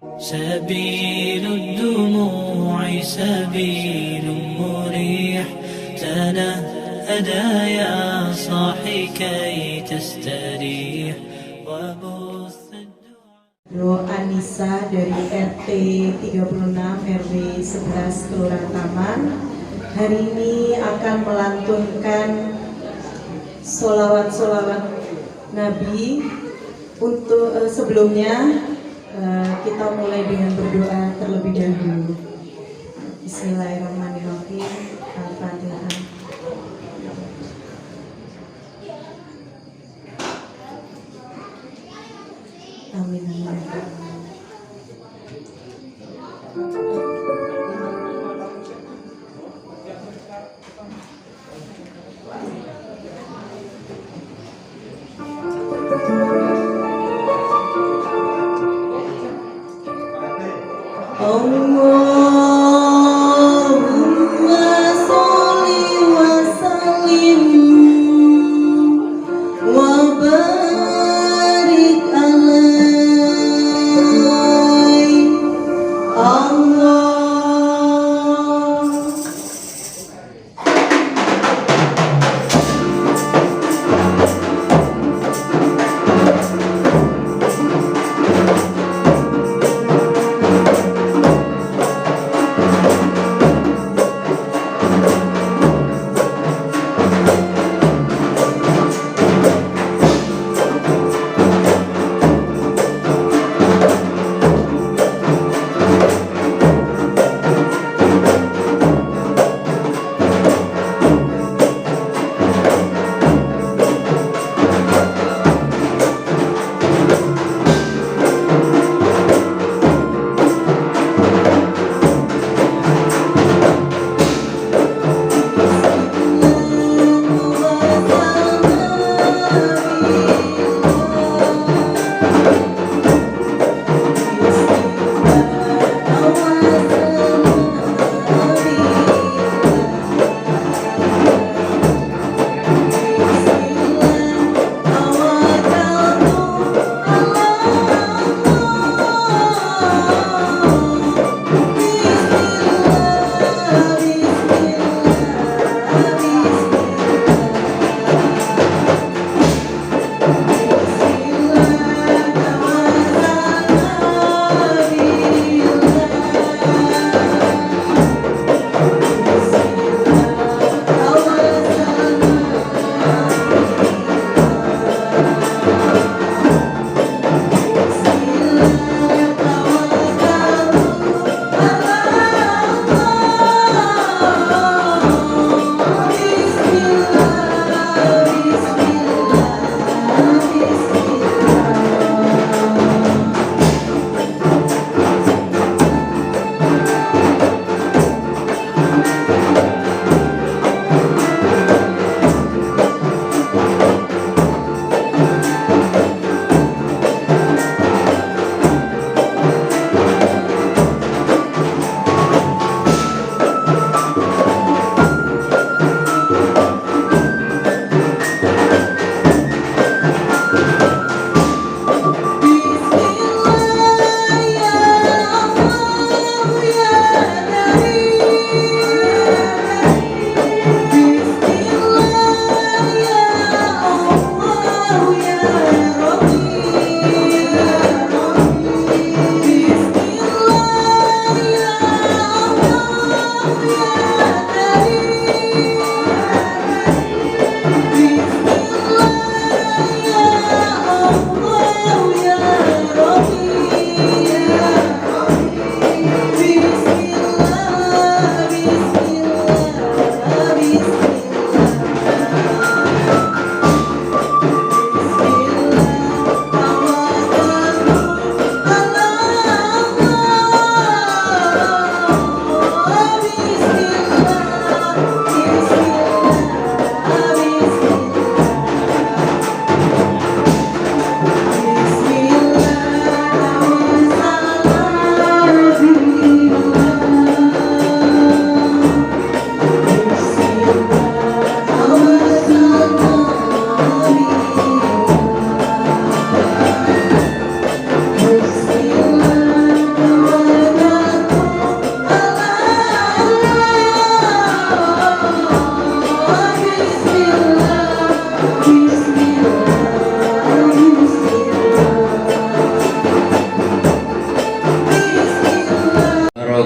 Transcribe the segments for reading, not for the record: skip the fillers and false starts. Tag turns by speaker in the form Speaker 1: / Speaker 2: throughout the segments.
Speaker 1: سبيل الدموع سبيل مريح تنهدى يا صاحي كي تستريح وبث
Speaker 2: Bro Anissa dari RT 36 RW 11 Kelurahan Taman hari ini akan melantunkan sholawat Nabi. Untuk sebelumnya kita mulai dengan berdoa terlebih dahulu. Bismillahirrahmanirrahim. Al-Fatihah. Amin. Allahumma sholli wa sallim wa barik alaihi Allah.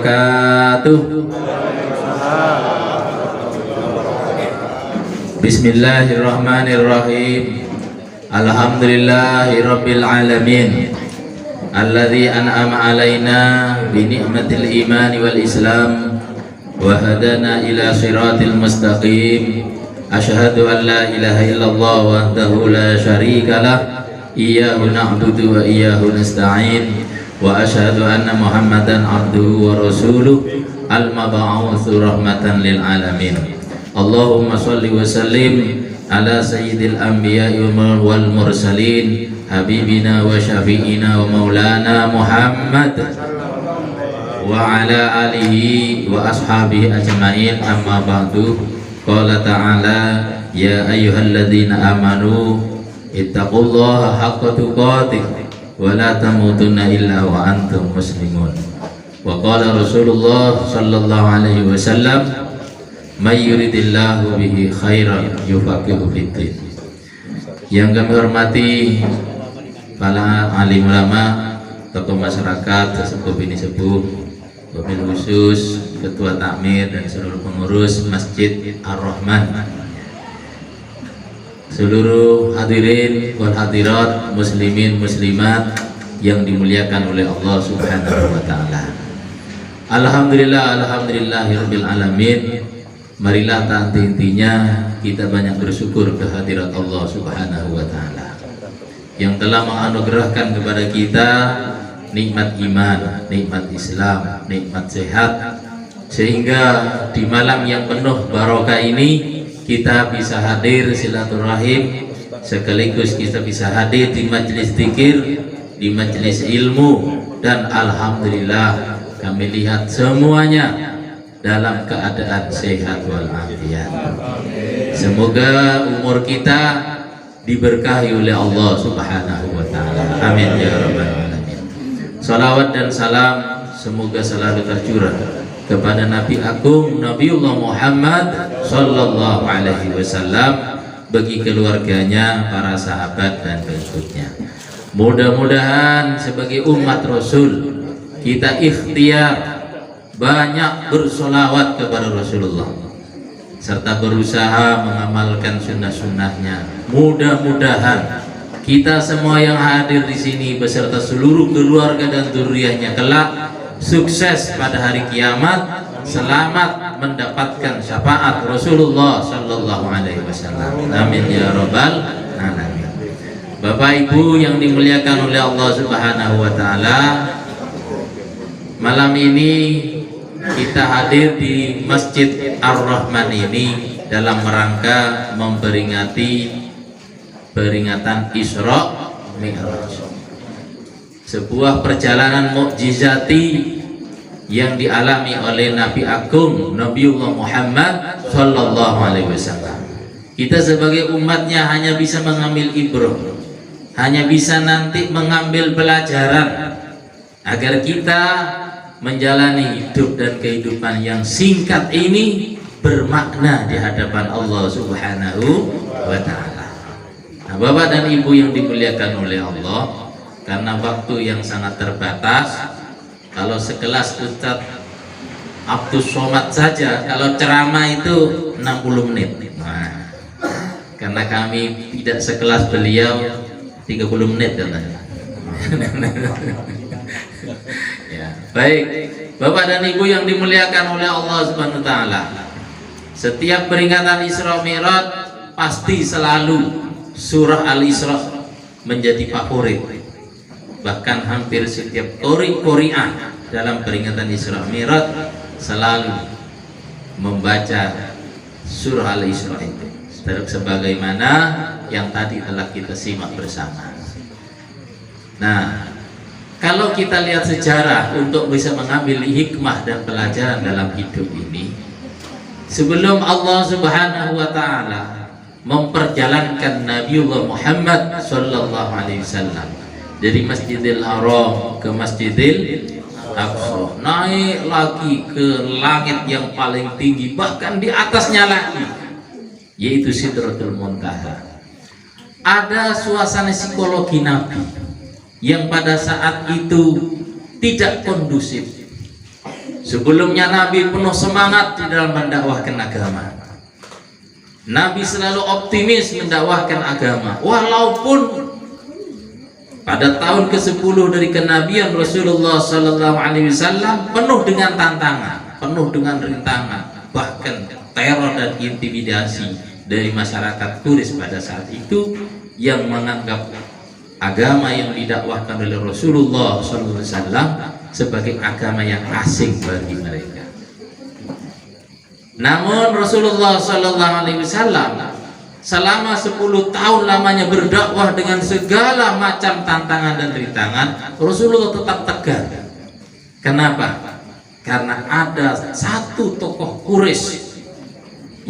Speaker 3: wabarakatuh. Bismillahirrahmanirrahim. Alhamdulillahirabbil alamin. Alladzi an'ama alaina bi ni'matil iman wal islam wa hadana ila shiratil mustaqim. Asyhadu an la ilaha illallah wahdahu la syarika lah. Iyyahu na'budu wa iyyahu nasta'in. Wa asyhadu anna Muhammadan abduhu wa rasuluh al-mab'utsu rahmatan lil alamin. Allahumma shalli wa sallim ala sayyidil anbiya'i wal mursalin habibina wa syafi'ina wa maulana Muhammad wa ala alihi wa ashabihi ajma'in. Amma ba'du. Qala ta'ala ya ayyuhalladzina amanu ittaqullaha haqqa tuqatih wa la tamutunna illa wa antum muslimun. Wa qala Rasulullah sallallahu alaihi wasallam may yuridillahu bihi khairan yufaqihu fiddin. Yang kami hormati para alim ulama, tokoh masyarakat, sesepuh bini sepuh, wabil khusus ketua takmir dan seluruh pengurus Masjid Ar-Rahman, seluruh hadirin wal hadirat, muslimin muslimat yang dimuliakan oleh Allah Subhanahu wa taala. Alhamdulillah, alhamdulillahirabbil alamin. Marilah tak henti-hentinya kita banyak bersyukur kehadirat Allah Subhanahu wa taala yang telah menganugerahkan kepada kita nikmat iman, nikmat Islam, nikmat sehat, sehingga di malam yang penuh barokah ini kita bisa hadir silaturahim, sekaligus kita bisa hadir di majelis zikir, di majelis ilmu, dan alhamdulillah kami lihat semuanya dalam keadaan sehat walafiat. Semoga umur kita diberkahi oleh Allah Subhanahu wa taala. Amin ya rabbal alamin. Salawat dan salam semoga selalu tercurah kepada Nabi Agung Nabiullah Muhammad sallallahu alaihi wasallam, bagi keluarganya, para sahabat dan pengikutnya. Mudah-mudahan sebagai umat Rasul kita ikhtiar banyak bersolawat kepada Rasulullah serta berusaha mengamalkan sunnah-sunnahnya. Mudah-mudahan kita semua yang hadir di sini beserta seluruh keluarga dan dzurriyyahnya kelak sukses pada hari kiamat, selamat mendapatkan syafaat Rasulullah sallallahu alaihi wasallam. Amin ya rabbal alamin. Bapak Ibu yang dimuliakan oleh Allah Subhanahu wa taala, malam ini kita hadir di Masjid Ar-Rahman ini dalam rangka memperingati peringatan Isra Mi'raj, sebuah perjalanan mukjizati yang dialami oleh Nabi Agung Nabiullah Muhammad sallallahu alaihi wasallam. Kita sebagai umatnya hanya bisa mengambil ibrah, hanya bisa nanti mengambil pelajaran agar kita menjalani hidup dan kehidupan yang singkat ini bermakna di hadapan Allah Subhanahu wa taala. Nah, Bapak dan Ibu yang dimuliakan oleh Allah, karena waktu yang sangat terbatas, kalau sekelas Ustadz Abdus Somad saja kalau ceramah itu 60 menit. Nah, karena kami tidak sekelas beliau 30 menit katanya. Ya, baik, Bapak dan Ibu yang dimuliakan oleh Allah Subhanahu wa taala. Setiap peringatan Isra Mi'raj pasti selalu surah Al-Isra menjadi favorit. Bahkan hampir setiap qari'ah dalam peringatan Isra Mi'raj selalu membaca surah Al-Isra itu, sebagaimana yang tadi telah kita simak bersama. Nah, kalau kita lihat sejarah untuk bisa mengambil hikmah dan pelajaran dalam hidup ini, sebelum Allah Subhanahu wa taala memperjalankan Nabiullah Muhammad sallallahu alaihi wasallam dari Masjidil Haram ke Masjidil Aqsa, naik lagi ke langit yang paling tinggi, bahkan di atasnya lagi, yaitu Sidratul Muntaha. Ada suasana psikologi Nabi yang pada saat itu tidak kondusif, Sebelumnya Nabi penuh semangat di dalam mendakwahkan agama. Nabi selalu optimis mendakwahkan agama, walaupun pada tahun ke-10 dari kenabian Rasulullah Sallallahu Alaihi Wasallam penuh dengan tantangan, penuh dengan rintangan, bahkan teror dan intimidasi dari masyarakat Quraisy pada saat itu yang menganggap agama yang didakwahkan oleh Rasulullah Sallallahu Alaihi Wasallam sebagai agama yang asing bagi mereka. Namun Rasulullah Sallallahu Alaihi Wasallam selama 10 tahun lamanya berdakwah dengan segala macam tantangan dan rintangan, Rasulullah tetap tegar. Kenapa? Karena ada satu tokoh Quraisy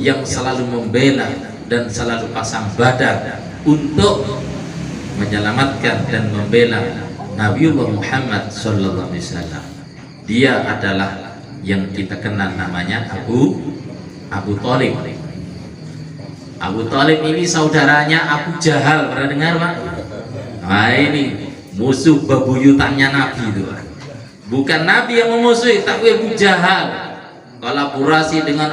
Speaker 3: yang selalu membela dan selalu pasang badan untuk menyelamatkan dan membela Nabiullah Muhammad Sallallahu Alaihi Wasallam. Dia adalah yang kita kenal namanya Abu Thalib. Abu Thalib ini saudaranya Abu Jahal, pernah dengar Pak? Nah ini musuh bebuyutannya Nabi itu. Bukan Nabi yang memusuhi, tapi Abu Jahal kolaborasi dengan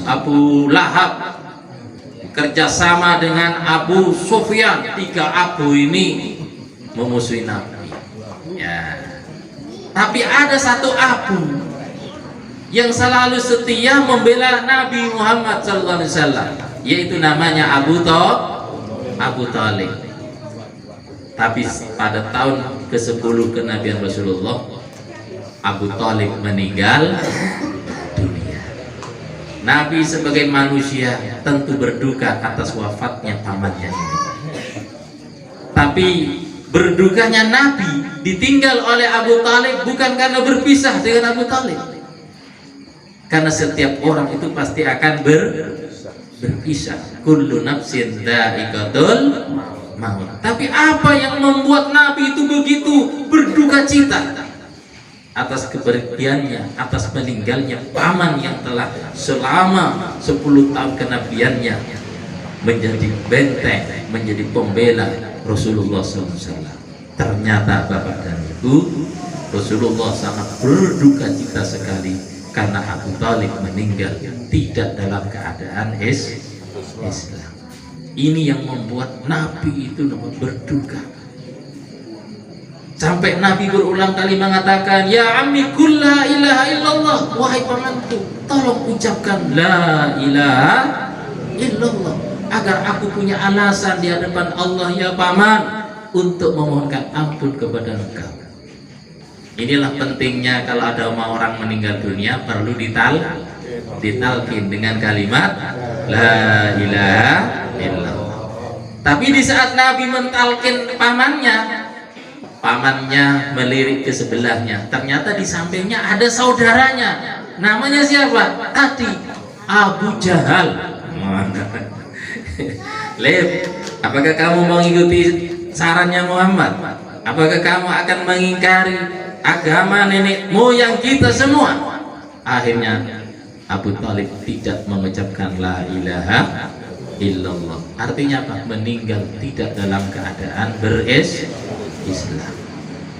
Speaker 3: Abu Lahab, kerjasama dengan Abu Sufyan. 3 Abu ini memusuhi Nabi ya. Tapi ada satu Abu yang selalu setia membela Nabi Muhammad SAW, yaitu namanya Abu Thalib. Tapi pada tahun ke-10 kenabian Rasulullah, Abu Thalib meninggal dunia. Nabi sebagai manusia tentu berduka atas wafatnya pamannya ini. Tapi berdukanya Nabi ditinggal oleh Abu Thalib bukan karena berpisah dengan Abu Thalib, karena setiap orang itu pasti akan berpisah. Kullu nafsin dha'iqatul maut. Tapi apa yang membuat Nabi itu begitu berduka cita atas kepergiannya, atas meninggalnya paman yang telah selama 10 tahun kenabiannya menjadi benteng, menjadi pembela Rasulullah SAW. Ternyata Bapak dan Ibu, Rasulullah sangat berduka cita sekali karena Abu Thalib meninggal tidak dalam keadaan Islam. Ini yang membuat Nabi itu berduka. Sampai Nabi berulang kali mengatakan, ya ammi qul la ilaha illallah, wahai pamanku, tolong ucapkan la ilaha illallah agar aku punya alasan di hadapan Allah ya paman untuk memohonkan ampun kepada engkau. Inilah pentingnya kalau ada orang meninggal dunia perlu ditalkin dengan kalimat la ilaha illallah. Tapi di saat Nabi mentalkin pamannya melirik ke sebelahnya, ternyata di sampingnya ada saudaranya. Namanya siapa? Tadi Abu Jahal. Lep, apakah kamu mengikuti sarannya Muhammad? Apakah kamu akan mengingkari agama nenek moyang kita semua? Akhirnya Abu Thalib tidak mengucapkan la ilaha illallah. Artinya apa? Meninggal tidak dalam keadaan Islam.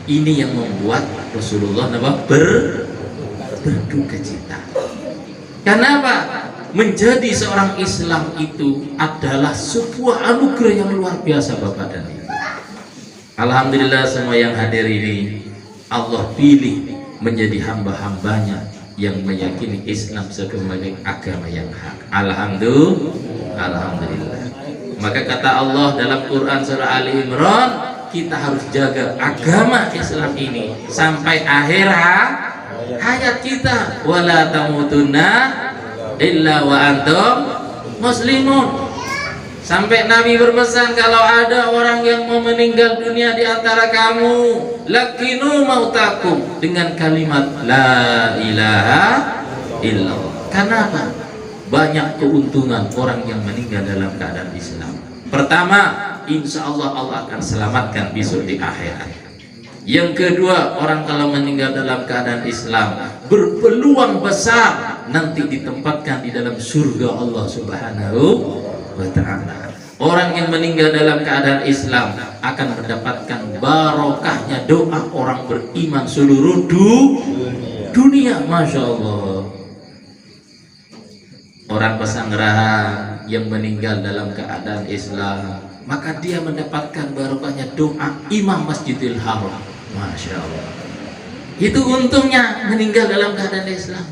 Speaker 3: Ini yang membuat Rasulullah berduka cita. Kenapa? Menjadi seorang Islam itu adalah sebuah anugerah yang luar biasa Bapak dan Ibu. Alhamdulillah semua yang hadir ini Allah pilih menjadi hamba-hambanya yang meyakini Islam sebagai agama yang hak. Alhamdulillah. Maka kata Allah dalam Quran surah Ali Imran, kita harus jaga agama Islam ini sampai akhir hayat kita. Wala tamutunna illa wa antum muslimun. Sampai Nabi berpesan, kalau ada orang yang mau meninggal dunia di antara kamu, lakinu mautakum, dengan kalimat la ilaha illallah. Kenapa? Banyak keuntungan orang yang meninggal dalam keadaan Islam. Pertama, insya Allah Allah akan selamatkan besok di akhirat. Yang kedua, orang kalau meninggal dalam keadaan Islam berpeluang besar nanti ditempatkan di dalam surga Allah Subhanahu wa ta'ala. Orang yang meninggal dalam keadaan Islam akan mendapatkan barokahnya doa orang beriman seluruh dunia, masya Allah. Orang Pesanggerahan yang meninggal dalam keadaan Islam, maka dia mendapatkan barokahnya doa Imam Masjidil Haram, masya Allah. Itu untungnya meninggal dalam keadaan Islam.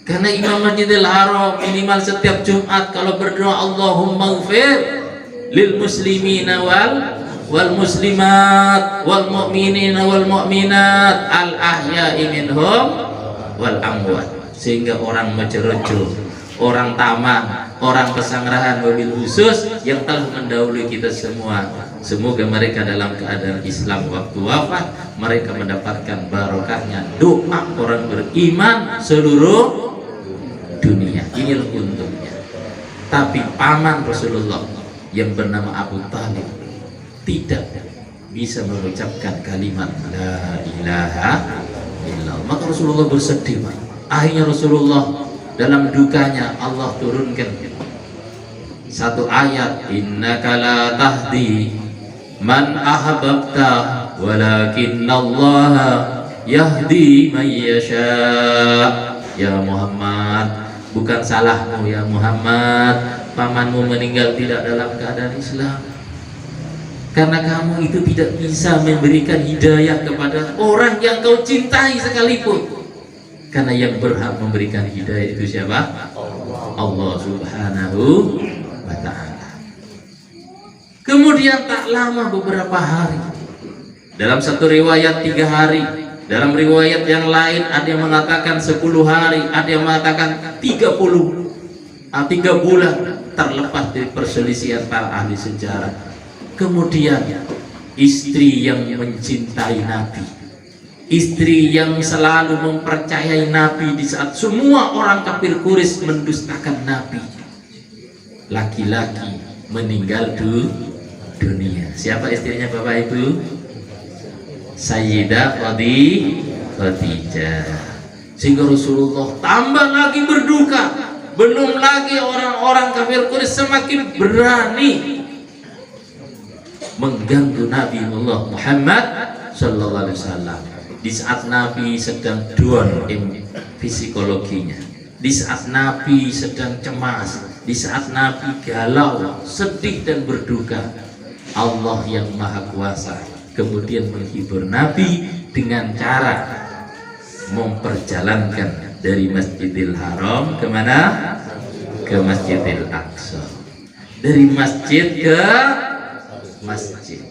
Speaker 3: Karena Imam Masjidil Haram minimal setiap Jumat kalau berdoa Allahumma ighfir lil muslimina wal muslimat wal mu'minina wal mu'minat al ahya'i minhum wal amwat, sehingga orang Majerojo, orang Taman, orang Pesanggerahan wabil khusus yang telah mendahului kita semua, semoga mereka dalam keadaan Islam waktu wafat mereka mendapatkan barokahnya doa orang beriman seluruh dunia. Inilah untungnya. Tapi paman Rasulullah yang bernama Abu Talib tidak bisa mengucapkan kalimat la ilaha illallah. Maka Rasulullah bersedih, Pak. Akhirnya Rasulullah dalam dukanya Allah turunkan satu ayat, innaka la tahdi man ahbabta walakinallaha yahdi man yasha. Ya Muhammad, bukan salahmu ya Muhammad, pamanmu meninggal tidak dalam keadaan Islam, karena kamu itu tidak bisa memberikan hidayah kepada orang yang kau cintai sekalipun. Karena yang berhak memberikan hidayah itu siapa? Allah Subhanahu wa ta'ala. Kemudian tak lama, beberapa hari, dalam satu riwayat 3 hari, dalam riwayat yang lain ada yang mengatakan 10 hari, ada yang mengatakan 3 bulan, terlepas dari perselisihan para ahli sejarah. Kemudian istri yang mencintai Nabi, istri yang selalu mempercayai Nabi di saat semua orang kafir Quraisy mendustakan Nabi, laki-laki meninggal dunia. Siapa istrinya Bapak Ibu? Sayyidah Khadijah. Sehingga Rasulullah tambah lagi berduka. Belum lagi orang-orang kafir Quraisy semakin berani mengganggu Nabi Muhammad sallallahu alaihi wasallam. Di saat Nabi sedang down psikologinya, di saat Nabi sedang cemas, di saat Nabi galau, sedih dan berduka, Allah yang Maha Kuasa kemudian menghibur Nabi dengan cara memperjalankan dari Masjidil Haram kemana? Ke Masjidil Aqsa. Dari masjid ke masjid.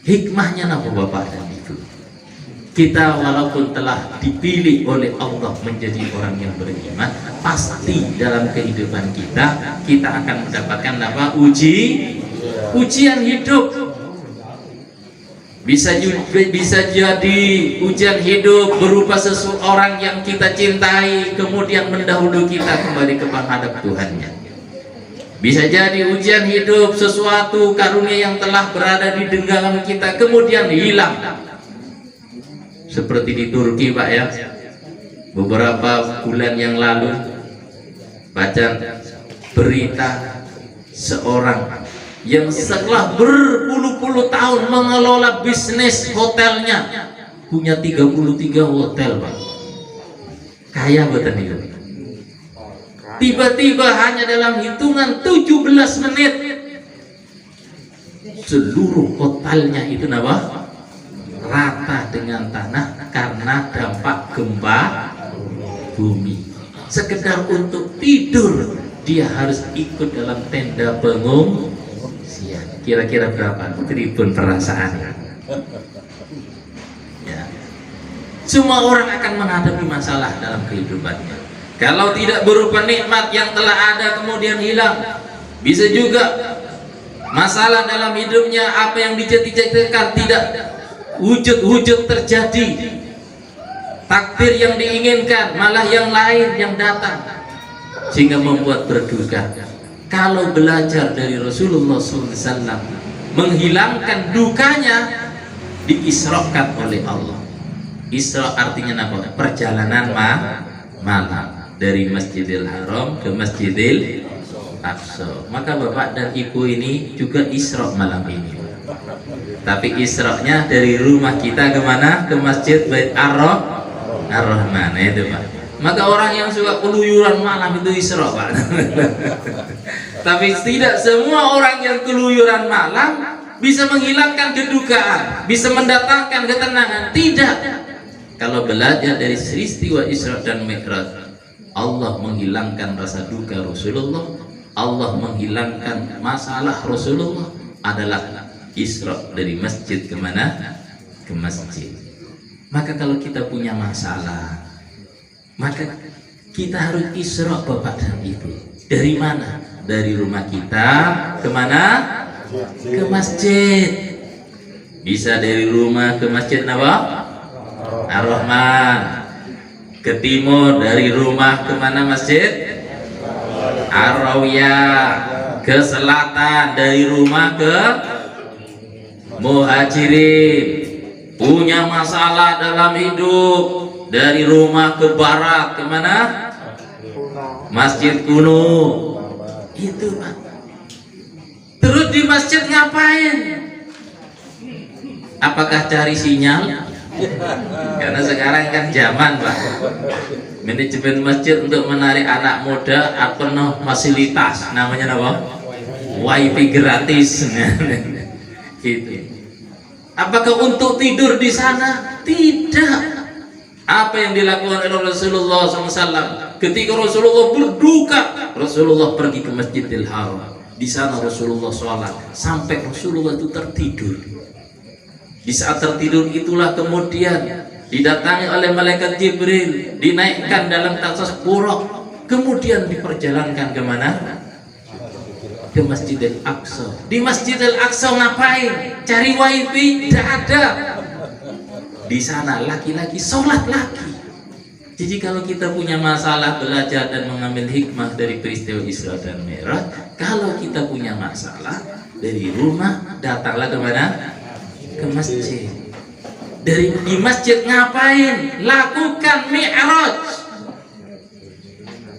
Speaker 3: Hikmahnya apa Bapak dan Ibu? Kita walaupun telah dipilih oleh Allah menjadi orang yang beriman, pasti dalam kehidupan kita akan mendapatkan apa? Ujian hidup. Bisa jadi ujian hidup berupa seseorang yang kita cintai kemudian mendahului kita kembali ke menghadap Tuhannya. Bisa jadi ujian hidup sesuatu karunia yang telah berada di genggaman kita kemudian hilang. Seperti di Turki Pak ya, beberapa bulan yang lalu baca berita seorang yang setelah berpuluh-puluh tahun mengelola bisnis hotelnya, punya 33 hotel Pak, kaya betul itu. Tiba-tiba hanya dalam hitungan 17 menit seluruh hotelnya itu rata dengan tanah karena dampak gempa bumi. Sekedar untuk tidur dia harus ikut dalam tenda pengungsian. Kira-kira berapa tribun perasaannya? Ya. Semua orang akan menghadapi masalah dalam kehidupannya. Kalau tidak berupa nikmat yang telah ada kemudian hilang, bisa juga masalah dalam hidupnya, apa yang dicita-citakan tidak wujud terjadi, takdir yang diinginkan malah yang lain yang datang, sehingga membuat berduka. Kalau belajar dari Rasulullah SAW, menghilangkan dukanya diisrokan oleh Allah. Isra artinya apa? Perjalanan malam dari Masjidil Haram ke Masjidil Aqsa. Maka Bapak dan Ibu ini juga Isra malam ini. Tapi Isra-nya dari rumah kita kemana? Ke Masjid Bait Ar-Rahman itu Pak. Maka orang yang suka keluyuran malam itu Isra Pak. Tapi tidak semua orang yang keluyuran malam bisa menghilangkan kedukaan, bisa mendatangkan ketenangan. Tidak. Kalau belajar dari peristiwa Isra dan Mi'raj, Allah menghilangkan rasa duka Rasulullah, Allah menghilangkan masalah Rasulullah adalah Isra dari masjid kemana? Ke masjid. Maka kalau kita punya masalah, maka kita harus Isra Bapak dan Ibu. Dari mana? Dari rumah kita kemana? Ke masjid. Bisa dari rumah ke masjid apa? Ar-Rahman. Ke timur dari rumah kemana masjid? Ar-Rawiyah. Ke selatan dari rumah ke Muhajirin. Punya masalah dalam hidup dari rumah ke barat kemana? Masjid Kuno. Itu Pak. Terus di masjid ngapain? Apakah cari sinyal? Karena sekarang kan zaman Pak, manajemen masjid untuk menarik anak muda penuh fasilitas, namanya apa? WiFi gratis. Gitu. Apakah untuk tidur di sana? Tidak. Apa yang dilakukan oleh Rasulullah SAW? Ketika Rasulullah berduka, Rasulullah pergi ke Masjidil Haram. Di sana Rasulullah sholat sampai Rasulullah itu tertidur. Di saat tertidur itulah kemudian didatangi oleh malaikat Jibril, dinaikkan dalam tasas buruk, kemudian diperjalankan kemana? Ke Masjidil Aqsa. Di Masjidil Aqsa ngapain? Cari wifi? Tidak ada. Di sana laki-laki sholat lagi. Jadi kalau kita punya masalah belajar dan mengambil hikmah dari peristiwa Isra dan Mi'raj, kalau kita punya masalah dari rumah datanglah kemana? Ke masjid. Di masjid ngapain? Lakukan Mi'raj.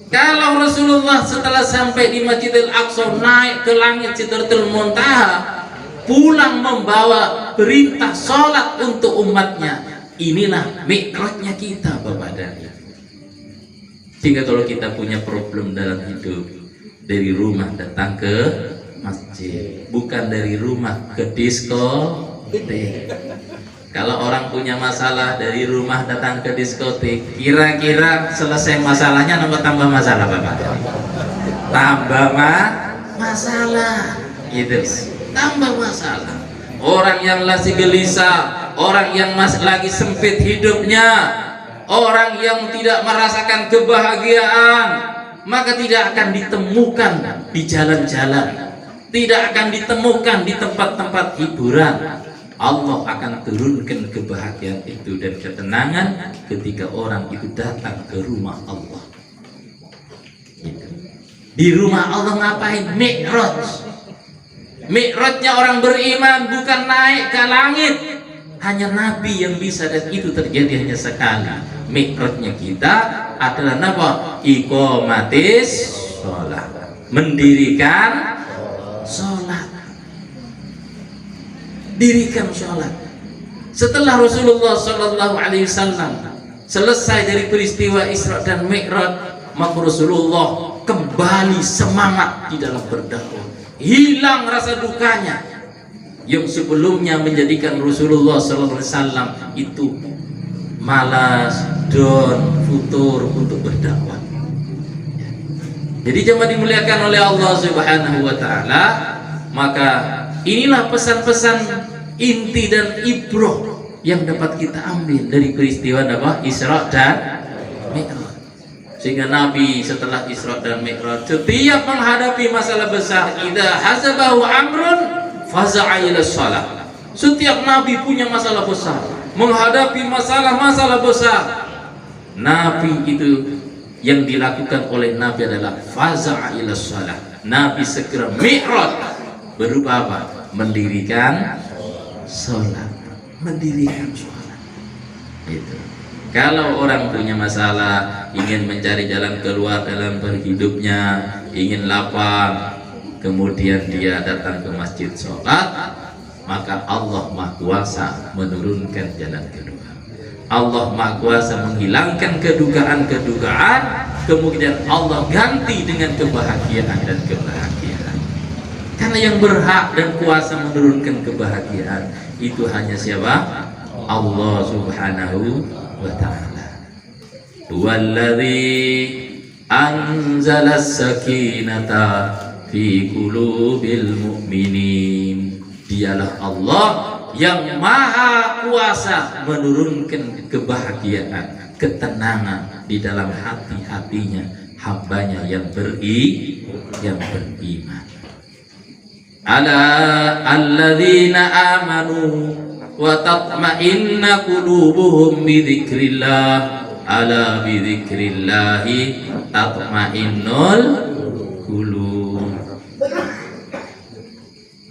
Speaker 3: Kalau Rasulullah setelah sampai di Masjidil Aqsa naik ke langit Sidratul Muntaha, pulang membawa perintah sholat untuk umatnya. Inilah Mi'rajnya kita Bapak dan Ibu. Sehingga kalau kita punya problem dalam hidup, dari rumah datang ke masjid, bukan dari rumah ke diskotek. Kalau orang punya masalah dari rumah datang ke diskotek, kira-kira selesai masalahnya tambah masalah Bapak? Tambah masalah, gitu. Tambah masalah. Orang yang lagi gelisah, orang yang masih lagi sempit hidupnya, orang yang tidak merasakan kebahagiaan, maka tidak akan ditemukan di jalan-jalan, tidak akan ditemukan di tempat-tempat hiburan. Allah akan turunkan kebahagiaan itu dan ketenangan ketika orang itu datang ke rumah Allah. Di rumah Allah ngapain? Mi'raj. Mi'rajnya orang beriman bukan naik ke langit. Hanya Nabi yang bisa, dan itu terjadi hanya sekali. Mi'rajnya kita adalah apa? Iqamatis sholat, mendirikan sholat. Dirikan sholat. Setelah Rasulullah SAW selesai dari peristiwa Isra dan Mi'raj, maka Rasulullah kembali semangat di dalam berdakwah. Hilang rasa dukanya yang sebelumnya menjadikan Rasulullah SAW itu malas, down, futur untuk berdakwah. Jadi jemaah dimuliakan oleh Allah Subhanahu wa taala, maka inilah pesan-pesan inti dan ibroh yang dapat kita ambil dari peristiwa Isra dan Mi'raj. Sehingga Nabi setelah Isra dan Mi'raj setiap menghadapi masalah besar, idza hasabahu amrun faza'a ila shalah. Setiap Nabi punya masalah besar, menghadapi masalah-masalah besar, Nabi itu yang dilakukan oleh Nabi adalah faza'a ila shalah. Nabi segera Mi'raj. Berupa apa? Mendirikan sholat. Mendirikan sholat. Itu. Kalau orang punya masalah, ingin mencari jalan keluar dalam berhidupnya, ingin lapang, kemudian dia datang ke masjid sholat, maka Allah Maha Kuasa menurunkan jalan keluar. Allah Maha Kuasa menghilangkan kedugaan-kedugaan, kemudian Allah ganti dengan kebahagiaan dan kebahagiaan. Karena yang berhak dan kuasa menurunkan kebahagiaan itu hanya siapa? Allah Subhanahu wa ta'ala. Walladzi anzalas sakinata fi qulubil mu'minin. Dialah Allah yang maha kuasa menurunkan kebahagiaan, ketenangan di dalam hati-hatinya hambanya yang beriman. Ala alladzina amanu wa tatma'inna qulubuhum bi dzikrillah. Ala bi dzikrillahi tatma'innul qulub.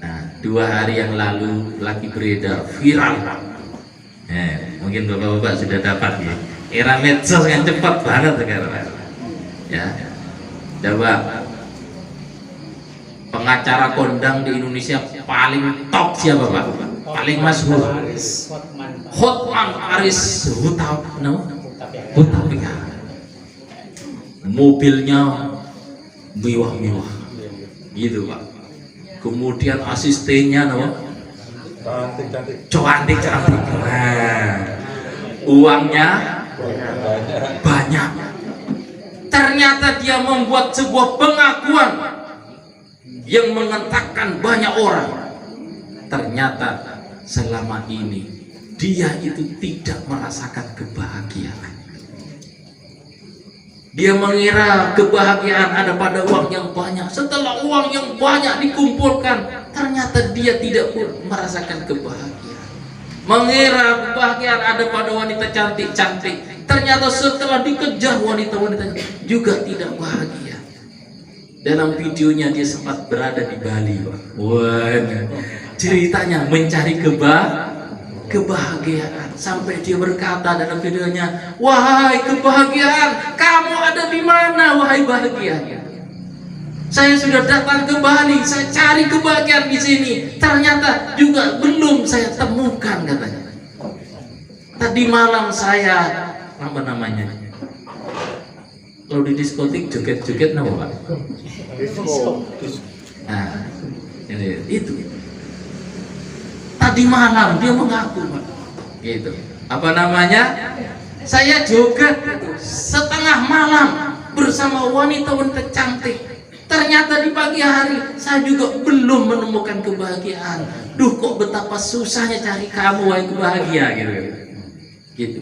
Speaker 3: Nah, 2 hari yang lalu lagi beredar viral. Mungkin bapak-bapak sudah dapat ya. Era medsos kan cepat banget sekarang. Ya. Coba pengacara kondang di Indonesia paling top siapa Pak? Paling masyhur. Hotman Paris Hutapea. Mobilnya mewah-mewah. Gitu Pak. Kemudian asistennya cantik-cantik. Nah, uangnya banyak. Ternyata dia membuat sebuah pengakuan yang mengentakkan banyak orang. Ternyata selama ini dia itu tidak merasakan kebahagiaan. Dia mengira kebahagiaan ada pada uang yang banyak. Setelah uang yang banyak dikumpulkan, ternyata dia tidak pun merasakan kebahagiaan. Mengira kebahagiaan ada pada wanita cantik-cantik, ternyata setelah dikejar wanita-wanita juga tidak bahagia. Dalam videonya dia sempat berada di Bali, Pak. Wah, ceritanya mencari kebahagiaan. Sampai dia berkata dalam videonya, "Wahai kebahagiaan, kamu ada di mana, wahai bahagia? Saya sudah datang ke Bali, saya cari kebahagiaan di sini, ternyata juga belum saya temukan," katanya. Tadi malam saya apa namanya? Kalau di diskotik joget-joget nama Pak? Disco. Nah, itu. Tadi malam dia mengaku Pak. Gitu. Apa namanya? Saya joget setengah malam bersama wanita-wanita cantik. Ternyata di pagi hari saya juga belum menemukan kebahagiaan. Duh, kok betapa susahnya cari kamu wahai kebahagia gitu.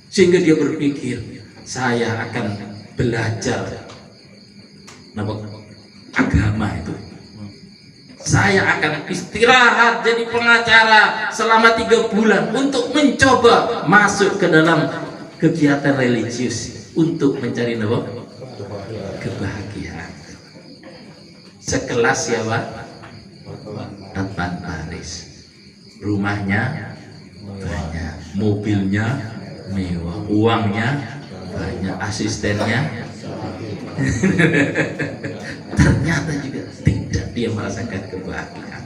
Speaker 3: Sehingga dia berpikir, saya akan belajar agama itu. Saya akan istirahat jadi pengacara selama 3 bulan untuk mencoba masuk ke dalam kegiatan religius untuk mencari kebahagiaan. Sekelas ya Pak, Hotman Paris. Rumahnya banyak, mobilnya mewah, uangnya banyak, asistennya ternyata juga tidak dia merasakan kebahagiaan.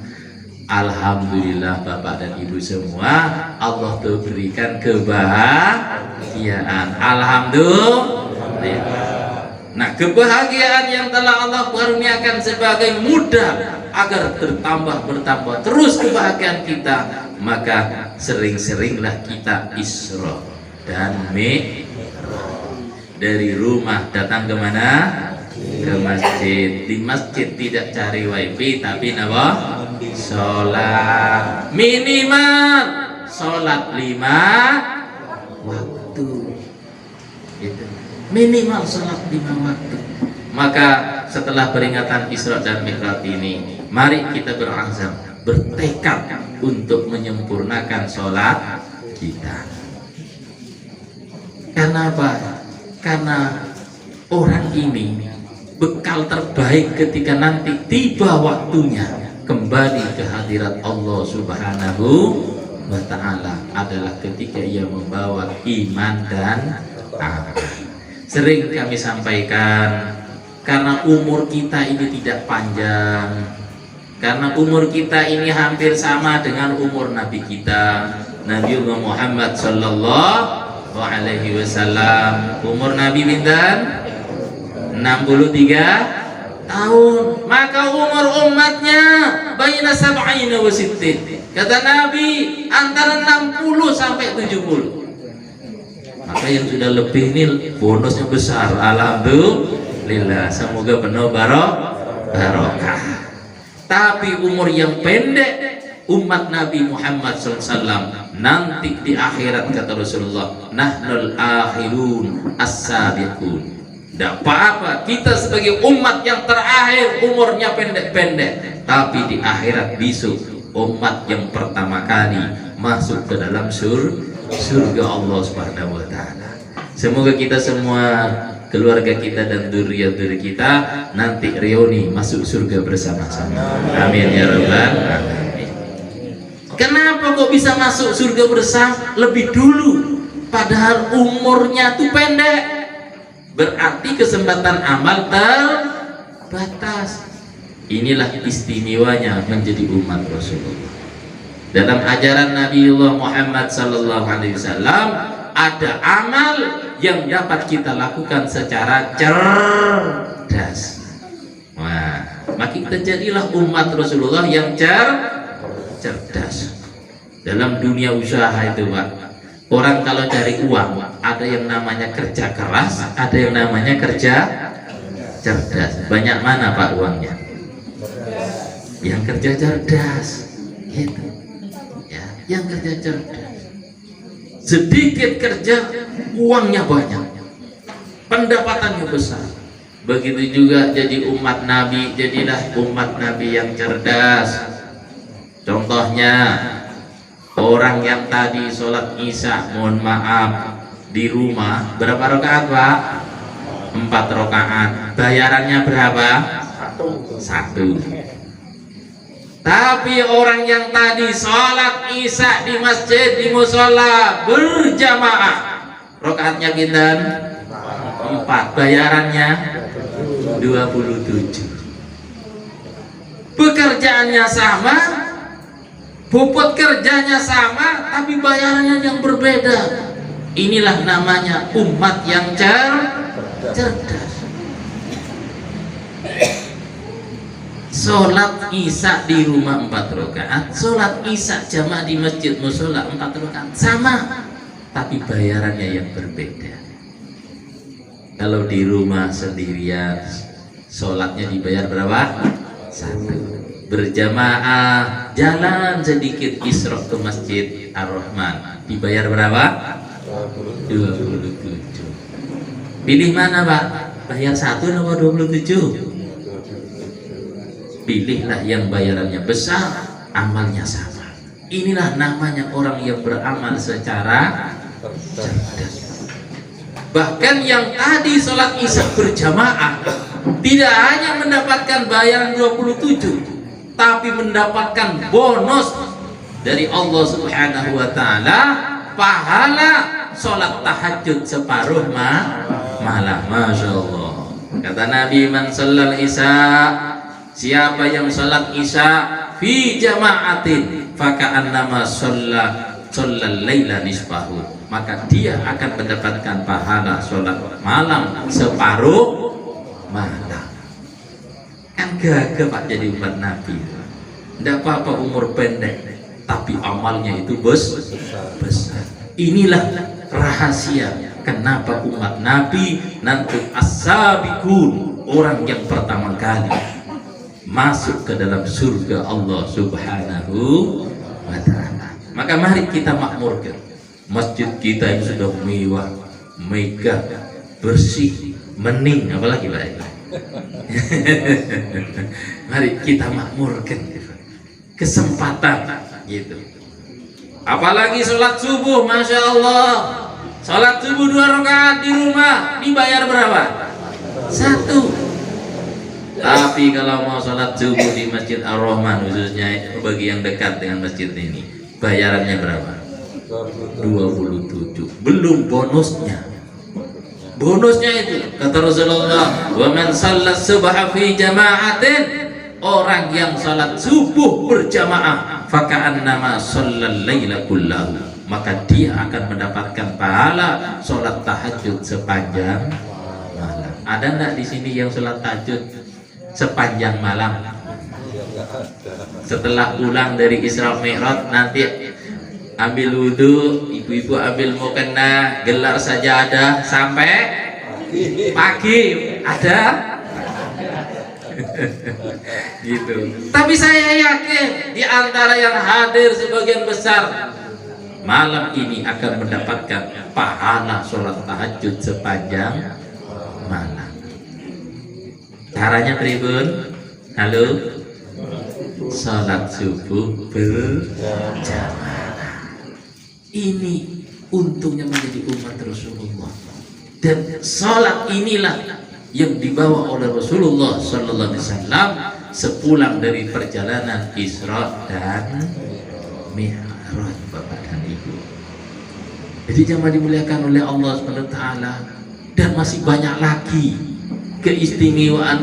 Speaker 3: Alhamdulillah Bapak dan Ibu semua, Allah tuh berikan kebahagiaan. Alhamdulillah. Nah, kebahagiaan yang telah Allah karuniakan sebagai modal agar bertambah terus kebahagiaan kita, maka sering-seringlah kita Isra dan Mi'raj. Dari rumah datang ke mana? Ke masjid. Di masjid tidak cari wifi tapi sholat. Minimal sholat 5 waktu. Gitu. Minimal sholat 5 waktu. Maka setelah peringatan Isra dan Mi'raj ini, mari kita berazam, bertekad untuk menyempurnakan sholat kita. Karena apa? Karena orang ini bekal terbaik ketika nanti tiba waktunya kembali ke hadirat Allah Subhanahu wa ta'ala adalah ketika ia membawa iman dan amal. Sering kami sampaikan, karena umur kita ini tidak panjang, karena umur kita ini hampir sama dengan umur Nabi kita, Nabiullah Muhammad sallallahu alaihi wasallam. Umur Nabi pinten? 63 tahun. Maka umur umatnya baina sab'ina wa sittin. Kata Nabi antara 60 sampai 70. Maka yang sudah lebih ini bonusnya besar. Alhamdulillah. Semoga penuh barokah. Tapi umur yang pendek umat Nabi Muhammad SAW nanti di akhirat, kata Rasulullah, nahnul akhirun as-sabiqun. Tidak apa-apa kita sebagai umat yang terakhir umurnya pendek-pendek, tapi di akhirat besok umat yang pertama kali masuk ke dalam surga Allah Subhanahu wa taala. Semoga kita semua, keluarga kita dan dzurriyyah kita nanti reuni masuk surga bersama-sama. Amin ya rabbal alamin. Kenapa kok bisa masuk surga bersama lebih dulu padahal umurnya tuh pendek? Berarti kesempatan amal terbatas. Inilah istimewanya menjadi umat Rasulullah. Dalam ajaran Nabiullah Muhammad sallallahu alaihi wasallam ada amal yang dapat kita lakukan secara cerdas. Wah, maka kita jadilah umat Rasulullah yang cerdas. Dalam dunia usaha itu, Pak. Orang kalau cari uang ada yang namanya kerja keras, ada yang namanya kerja cerdas. Banyak mana Pak uangnya? Yang kerja cerdas, gitu. Ya, yang kerja cerdas. Sedikit kerja, uangnya banyak, pendapatannya besar. Begitu juga jadi umat Nabi, jadilah umat Nabi yang cerdas. Contohnya orang yang tadi sholat isya, mohon maaf, di rumah berapa rakaat Pak? 4 rakaat. Bayarannya berapa? 1. Tapi orang yang tadi sholat isya di masjid, di musola berjamaah, rakaatnya kinten 4, bayarannya 27. Pekerjaannya sama, bobot kerjanya sama, tapi bayarannya yang berbeda. Inilah namanya umat yang cerdas. Sholat isya di rumah 4 rakaat, sholat isya jamaah di masjid musola 4 rakaat, sama, tapi bayarannya yang berbeda. Kalau di rumah sendirian, sholatnya dibayar berapa? 1. Berjamaah jalan sedikit isrok ke masjid Ar-Rahman dibayar berapa? 27. Pilih mana Pak? Bayar 1 atau 27? Pilihlah yang bayarannya besar, amalnya sama. Inilah namanya orang yang beramal secara cerdas. Bahkan yang tadi sholat isya berjamaah tidak hanya mendapatkan bayaran 27, tapi mendapatkan bonus dari Allah Subhanahu wa taala, pahala sholat tahajud separuh malam. Masya Allah. Kata Nabi, man shallal isya, siapa yang sholat isya fi jama'atin faka'annama shallal laila nisfahu, maka dia akan mendapatkan pahala sholat malam separuh malam. Kan gagah Pak jadi umat Nabi. Tidak apa-apa umur pendek, tapi amalnya itu besar. Inilah rahasia kenapa umat Nabi nanti as-sabiqun, orang yang pertama kali masuk ke dalam surga Allah Subhanahu wa ta'ala. Maka mari kita makmurkan masjid kita yang sudah mewah, megah, bersih, bening, apalagi Pak. Mari kita makmurkan kesempatan gitu. Apalagi sholat subuh, Masya Allah, sholat subuh 2 rakaat di rumah dibayar berapa? 1. Tapi kalau mau sholat subuh di Masjid Ar-Rahman, khususnya bagi yang dekat dengan masjid ini, bayarannya berapa? 27. Belum bonusnya. Bonusnya itu kata Rasulullah, wa man shalla subha fi jama'atin, orang yang salat subuh berjamaah faka'annama shallal laila kullahu, maka dia akan mendapatkan pahala sholat tahajud sepanjang malam. Ada enggak di sini yang sholat tahajud sepanjang malam? Setelah pulang dari Isra Mi'raj nanti ambil wudhu, ibu-ibu ambil mukena, gelar sajadah sampai pagi. Ada? Gitu. Tapi saya yakin di antara yang hadir sebagian besar malam ini akan mendapatkan pahala sholat tahajud sepanjang malam. Caranya pribun? Halo? Sholat subuh berjamaah. Ini untungnya menjadi umat Rasulullah. Dan sholat inilah yang dibawa oleh Rasulullah Sallallahu Alaihi Wasallam sepulang dari perjalanan Isra dan Mi'raj, Bapak dan Ibu. Jadi jamaah dimuliakan oleh Allah Subhanahu Wa Taala, dan masih banyak lagi keistimewaan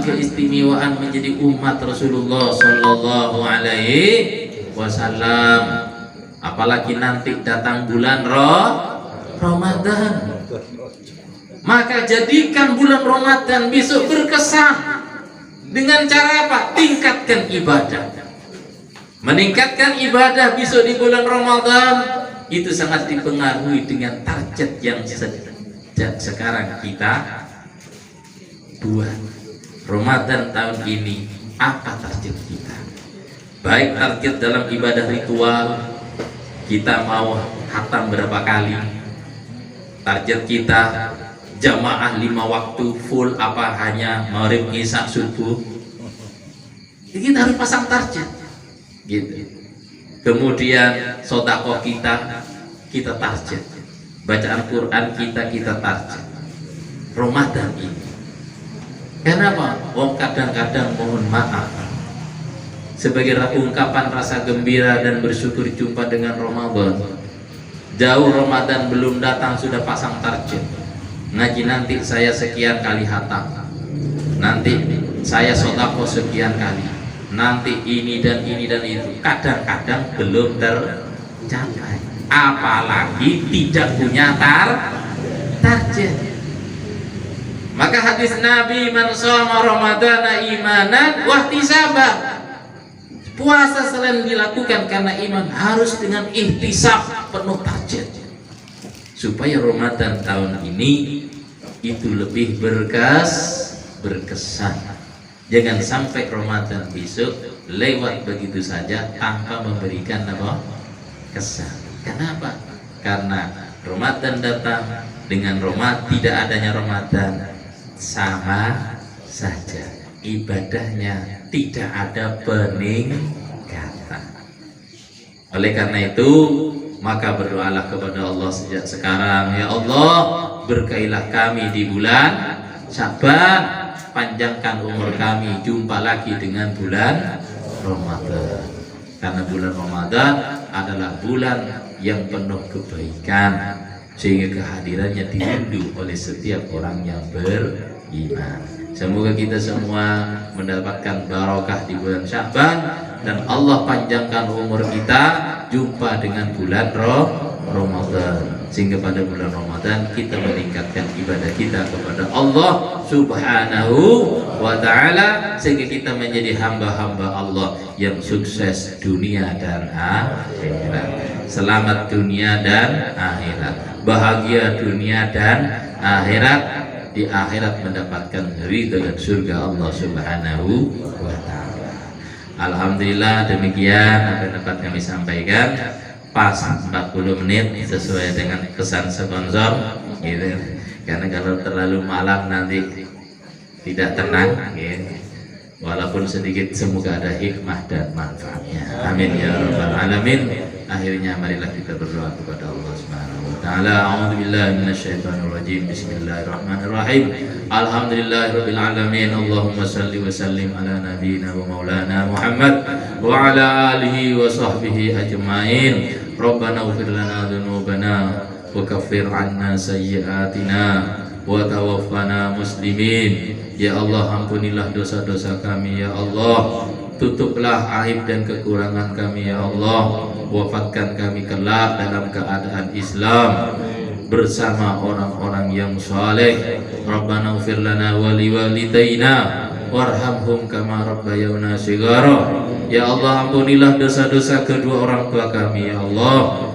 Speaker 3: menjadi umat Rasulullah Sallallahu Alaihi Wasallam. Apalagi nanti datang bulan Ramadan. Maka jadikan bulan Ramadan besok berkesan dengan cara apa? Tingkatkan ibadah. Meningkatkan ibadah besok di bulan Ramadan itu sangat dipengaruhi dengan target yang sejak sekarang kita buat. Ramadan tahun ini apa target kita? Baik target dalam ibadah ritual, kita mau khatam berapa kali? Target kita jamaah 5 waktu full apa hanya maghrib, isya, subuh? Kita harus pasang target gitu. Kemudian sedekah kita target, bacaan Quran kita target. Ramadan ini kenapa? Wong kadang-kadang mohon maaf, sebagai ungkapan rasa gembira dan bersyukur jumpa dengan Ramadan, jauh Ramadan belum datang sudah pasang target. Ngaji nanti saya sekian kali hatam, nanti saya sedekah sekian kali, nanti ini dan itu. Kadang-kadang belum tercapai, apalagi tidak punya target. Maka hadis Nabi, man shoma ramadhana imanan wa ihtisaban, puasa selain dilakukan karena iman harus dengan ihtisab, penuh target, supaya Ramadan tahun ini itu lebih berkesan. Jangan sampai Ramadan besok lewat begitu saja tanpa memberikan apa? Kesan. Kenapa? Karena Ramadan datang dengan tidak adanya Ramadan sama saja, ibadahnya tidak ada peningkatan. Oleh karena itu, maka berdoalah kepada Allah sejak sekarang, ya Allah, berkailah kami di bulan Sya'ban, panjangkan umur kami, jumpa lagi dengan bulan Ramadan. Karena bulan Ramadan adalah bulan yang penuh kebaikan, sehingga kehadirannya dirindu oleh setiap orang yang beriman. Semoga kita semua mendapatkan barokah di bulan Sya'ban, dan Allah panjangkan umur kita jumpa dengan bulan Ramadan, sehingga pada bulan Ramadan kita meningkatkan ibadah kita kepada Allah Subhanahu wa Ta'ala, sehingga kita menjadi hamba-hamba Allah yang sukses dunia dan akhirat. Selamat dunia dan akhirat, bahagia dunia dan akhirat, di akhirat mendapatkan ridha dan surga Allah Subhanahu wa Ta'ala. Alhamdulillah, demikian apa yang dapat kami sampaikan. Pas 40 menit sesuai dengan pesan sponsor gitu. Karena kalau terlalu malam nanti tidak tenang gitu. Walaupun sedikit, semoga ada hikmah dan manfaatnya. Amin ya rabbal alamin. Akhirnya marilah kita berdoa kepada Allah Subhanahu wa Ta'ala. A'udzubillahi minasyaitonir rajim. Bismillahirrahmanirrahim. Alhamdulillahirabbil alamin. Allahumma shalli wa sallim ala nabiyyina wa maulana Muhammad wa ala alihi wa sahbihi ajmain. Rabbana ighfir lana dzunubana wa kaffir anna sayyi'atina wa tawaffana muslimin. Ya Allah, ampunilah dosa-dosa kami ya Allah, tutuplah aib dan kekurangan kami ya Allah, wafatkan kami kelak dalam keadaan Islam bersama orang-orang yang saleh. Rabbana ighfir lana wa liwalidayna warhamhum kama rabbayana shighara. Ya Allah, ampunilah dosa-dosa kedua orang tua kami ya Allah,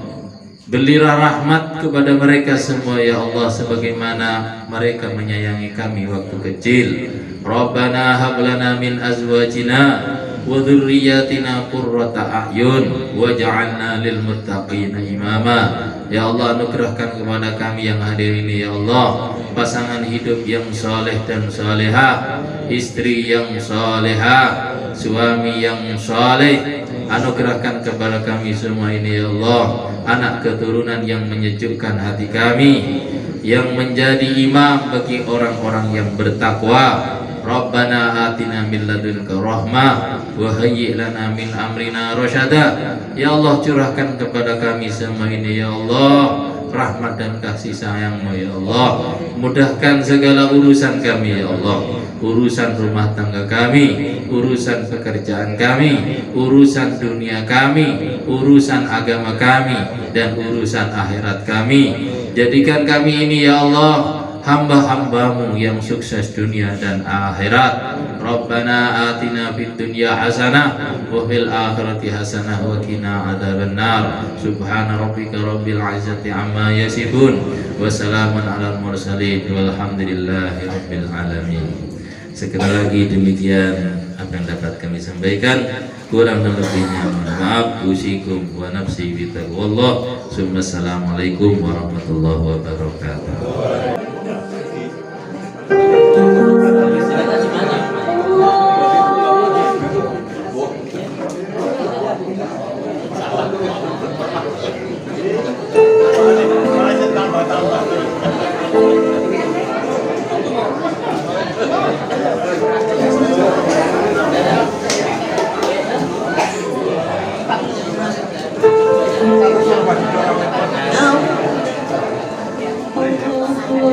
Speaker 3: berilah rahmat kepada mereka semua ya Allah, sebagaimana mereka menyayangi kami waktu kecil. Rabbana hab lana min azwajina wa dzurriyyatina qurrata a'yun waj'alna lil muttaqina imama. Ya Allah, anugerahkan kepada kami yang hadir ini ya Allah pasangan hidup yang saleh dan salehah, istri yang salehah, suami yang saleh. Anugerahkan kepada kami semua ini ya Allah anak keturunan yang menyejukkan hati kami, yang menjadi imam bagi orang-orang yang bertakwa. Rabbana atina min ladunka rahmah wa hayyi' lana min amrina rasyada. Ya Allah, curahkan kepada kami semua ini ya Allah rahmat dan kasih sayang-Mu ya Allah. Mudahkan segala urusan kami ya Allah, urusan rumah tangga kami, urusan pekerjaan kami, urusan dunia kami, urusan agama kami, dan urusan akhirat kami. Jadikan kami ini ya Allah hamba-hamba-Mu yang sukses dunia dan akhirat. Rabbana atina fid dunya hasanah wa fil akhirati hasanah wa qina adzabannar. Subhana rabbika rabbil izzati amma yasifun wa salamun alal mursalin walhamdulillahi rabbil alamin. Sekali lagi demikian apa yang dapat kami sampaikan, kurang dan lebihnya mohon maaf. Usikum wa nafsi bi taqwallah. Assalamualaikum warahmatullahi wabarakatuh.
Speaker 2: Allah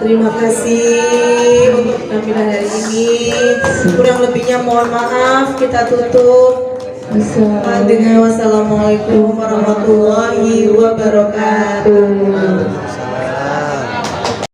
Speaker 2: Terima kasih untuk penampilan hari ini. Kurang lebihnya mohon maaf. Kita tutup dengan wassalamualaikum warahmatullahi wabarakatuh.